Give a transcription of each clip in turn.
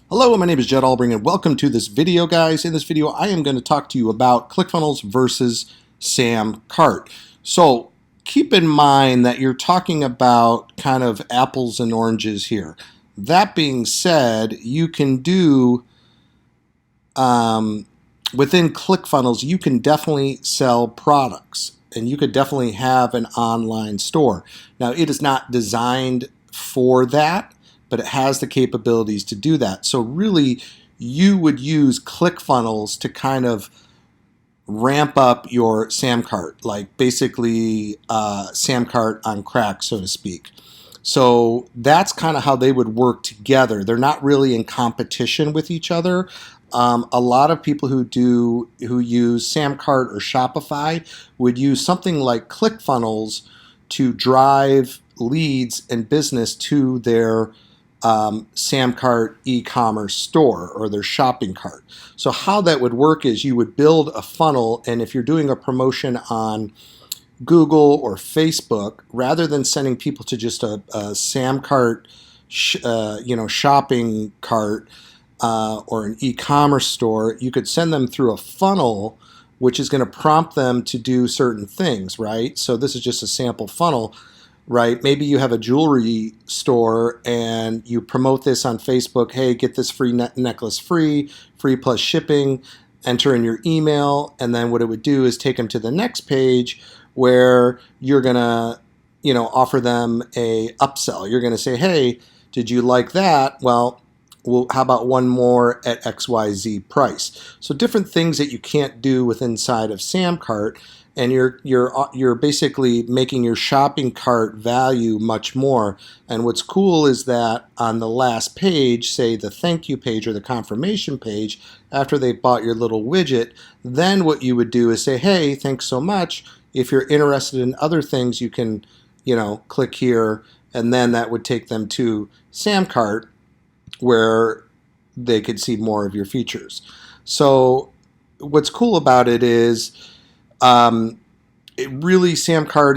Hello, my name is Jed Albring and welcome to this video, guys. In this video, I am going to talk to you about ClickFunnels versus SamCart. So keep in mind that you're talking about kind of apples and oranges here. That being said, you can do, within ClickFunnels, you can definitely sell products and you could definitely have an online store. Now, it is not designed for that, but it has the capabilities to do that. So really, you would use ClickFunnels to kind of ramp up your SamCart, like basically SamCart on crack, so to speak. So that's kind of how they would work together. They're not really in competition with each other. A lot of people who use SamCart or Shopify would use something like ClickFunnels to drive leads and business to their SamCart e-commerce store or their shopping cart. So how that would work is you would build a funnel, and if you're doing a promotion on Google or Facebook, rather than sending people to just a SamCart shopping cart or an e-commerce store, you could send them through a funnel which is going to prompt them to do certain things, right? So this is just a sample funnel. Right? Maybe you have a jewelry store and you promote this on Facebook. Hey, get this free necklace free plus shipping. Enter in your email, and then what it would do is take them to the next page where you're gonna, offer them a upsell. You're gonna say, hey, did you like that? Well, how about one more at XYZ price? So different things that you can't do with inside of SamCart. And you're basically making your shopping cart value much more. And what's cool is that on the last page, say the thank you page or the confirmation page, after they bought your little widget, then what you would do is say, hey, thanks so much. If you're interested in other things, you can, click here, and then that would take them to SamCart where they could see more of your features. So what's cool about it is SamCart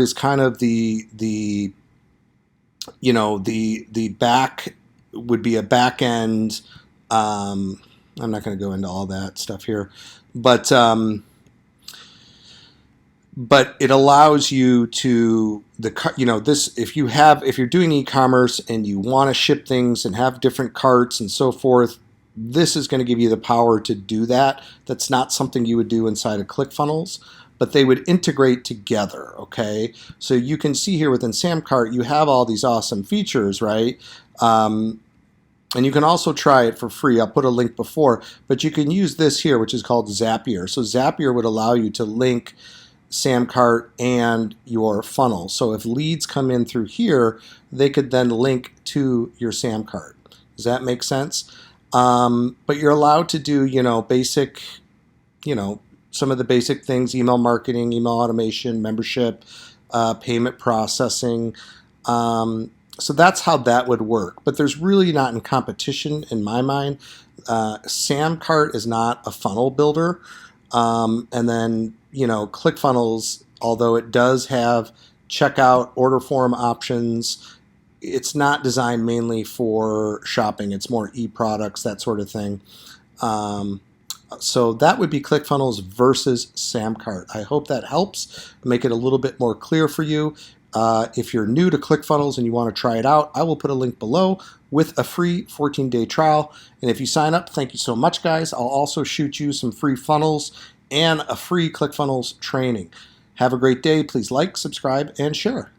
is kind of the back would be a back end. I'm not going to go into all that stuff here, but it allows you to if you're doing e-commerce and you want to ship things and have different carts and so forth, this is going to give you the power to do that. That's not something you would do inside of ClickFunnels, but they would integrate together, okay? So you can see here within SamCart, you have all these awesome features, right? And you can also try it for free. I'll put a link before, but you can use this here, which is called Zapier. So Zapier would allow you to link SamCart and your funnel. So if leads come in through here, they could then link to your SamCart. Does that make sense? But you're allowed to do, basic, some of the basic things: email marketing, email automation, membership, payment processing. So that's how that would work. But there's really not in competition in my mind. SamCart is not a funnel builder. And then, ClickFunnels, although it does have checkout, order form options, it's not designed mainly for shopping. It's more e-products, that sort of thing. So that would be ClickFunnels versus SamCart. I hope that helps make it a little bit more clear for you. If you're new to ClickFunnels and you want to try it out, I will put a link below with a free 14-day trial. And if you sign up, thank you so much, guys. I'll also shoot you some free funnels and a free ClickFunnels training. Have a great day. Please like, subscribe, and share.